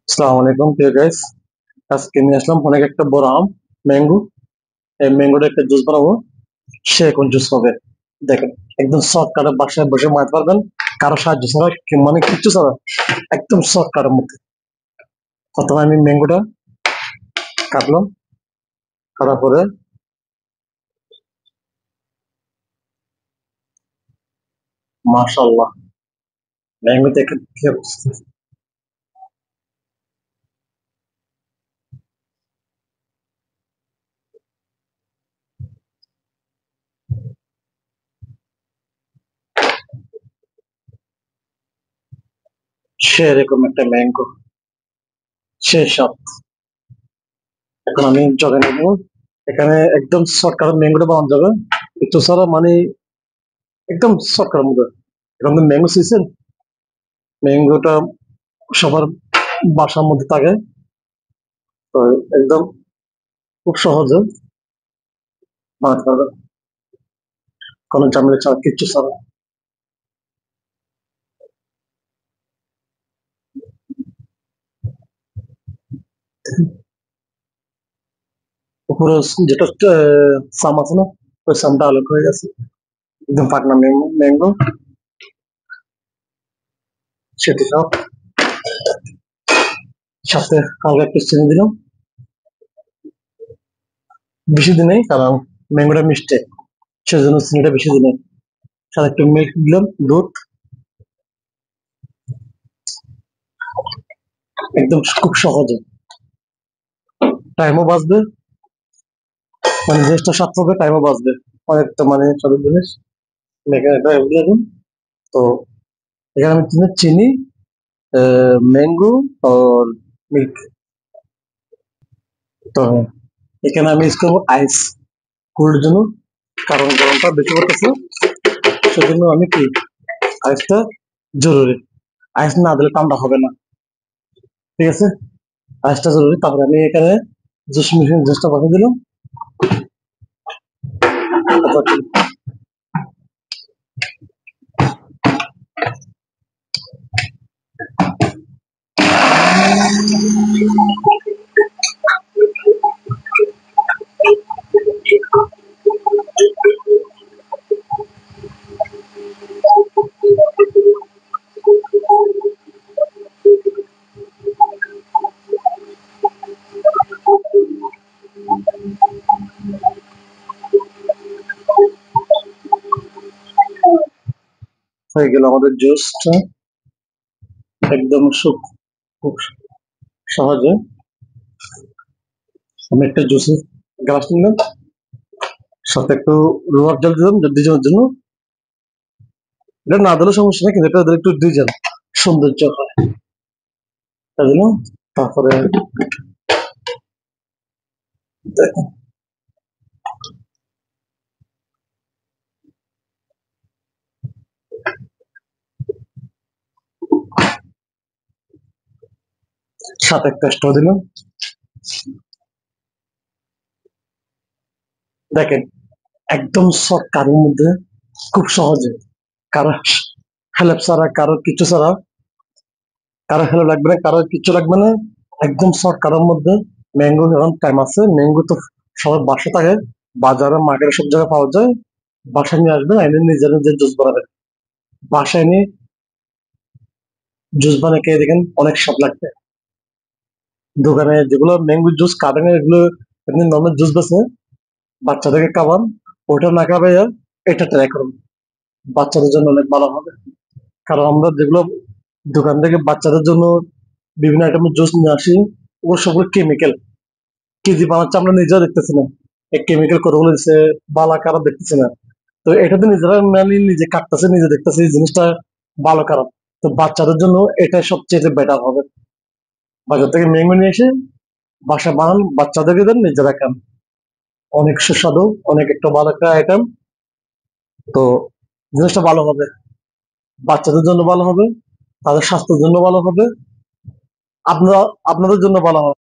আসসালামু আলাইকুম প্রিয় গাইস। আজকে নিয়ে আসলাম অনেক একটা বড় আম, ম্যাঙ্গো। এই ম্যাঙ্গোটা একটা জুস বানাবো। সে এখন জুস হবে। দেখেন, একদম শর্টকাটে বাসায় বসে মারতে পারবেন, কারো সাহায্য ছাড়া, মানে কিচ্ছু ছাড়া, একদম শর্টকাটের মধ্যে। প্রথমে আমি ম্যাঙ্গোটা কাটলাম, কাটার পরে মাশাআল্লাহ, ম্যাঙ্গো দেখে কি অবস্থা। সে এরকম একটা ম্যাঙ্গো, সে সব। এখন আমি জগে নেবো। এখানে একদম শর্টকাট ম্যাঙ্গোটা বানানো যাবে, একটু ছাড়া মানে একদম শর্টকাটের মধ্যে। এখন তো ম্যাঙ্গো সিজন, ম্যাঙ্গোটা সবার বাসার মধ্যে থাকে। তো একদম খুব সহজে বানাতে পারবে, কোনো ঝামেলা ছাড়া, কিচ্ছু ছাড়া। উপরে যেটা সাম আছে না, ওই সামটা আলোক হয়ে গেছে, একদম পাকনা ম্যাঙ্গো ম্যাঙ্গো সেটি সব। সাথে হালকা একটু চিনি দিলাম, বেশি দিনেই, কারণ ম্যাঙ্গোটা মিষ্টি, সেজন্য চিনিটা বেশি দিনে। সাথে একটু মিল্ক দিলাম, দুধ। একদম খুব সহজে, টাইমও বাঁচবে, মানে জিনিসটা স্বাদ হবে, টাইমও বাঁচবে। অনেকটা মানে সব জিনিস মেকানিকটা অ্যাভেলেবল। তো এখানে আমি চিনি, ম্যাঙ্গো আর মিল্ক। তো এখানে আমি ইউজ করবো আইস কুলের জন্য, কারণ গরমটা বেশি পড়তেছে, সেজন্য আমি কি, আইসটা জরুরি। আইস না দিলে ঠান্ডা হবে না, ঠিক আছে। আইসটা জরুরি। তারপরে আমি এখানে জুস মেশিন জুসটা পাঠিয়ে দিলাম। তারপর হয়ে গেল আমাদের জুসটা, একদম খুব সহজে। আমি একটা জুসের গ্লাস নিলাম, সাথে একটু রোয়াব জল দিলাম ডিজাইনের জন্য। এটা না দিলে সমস্যা নেই, কিন্তু এটা দিলে একটু ডিজাইন সৌন্দর্য হয়, তাই জন্য। তারপরে সাথে একটা স্ট্র দিলাম। দেখেন, একদম শর্ট কারের মধ্যে, খুব সহজে, কারো হেল্প ছাড়া, কারো কিছু ছাড়া, কারো হেল্প লাগবে না, কারো কিছু লাগবে না। একদম শর্ট কারের মধ্যে ম্যাঙ্গো, এখন টাইম আছে, ম্যাঙ্গো তো সবার বাসা থাকে, বাজারে মার্কেটে সব জায়গায় পাওয়া যায়। বাসায় নিয়ে আসবেন, এনে নিজের নিজের জুস বানাবেন। বাসায় নিয়ে জুস বানিয়ে খেয়ে দেখেন, অনেক স্বাদ লাগবে। দোকানে যেগুলো ম্যাঙ্গো জুস কাটেন, এগুলো এমনি নর্মাল জুস বেছে, বাচ্চাদেরকে খাবার, ওটা না খাবে, এটা ট্রাই করুন, বাচ্চাদের জন্য অনেক ভালো হবে। কারণ আমরা যেগুলো দোকান থেকে বাচ্চাদের জন্য বিভিন্ন আইটেমের জুস নিয়ে আসি, ওগুলো সবগুলো কেমিক্যাল, কেজি বানাচ্ছে, আমরা নিজেরা দেখতেছি না এই কেমিক্যাল কতগুলো দিচ্ছে, বালা খারাপ দেখতেছি না। তো এটা তো নিজেরা মানে নিজে কাটতেছে, নিজে দেখতেছে এই জিনিসটা ভালো খারাপ। তো বাচ্চাদের জন্য এটা সবচেয়ে বেটার হবে। বাজার থেকে ম্যাঙ্গো নিয়ে এসে বাসা বানান, বাচ্চাদেরকে দেন, নিজেরা খান, অনেক সুস্বাদু, অনেক একটা ভালো একটা আইটেম। তো জিনিসটা ভালো হবে, বাচ্চাদের জন্য ভালো হবে, তাদের স্বাস্থ্যের জন্য ভালো হবে, আপনারা, আপনাদের জন্য ভালো হবে।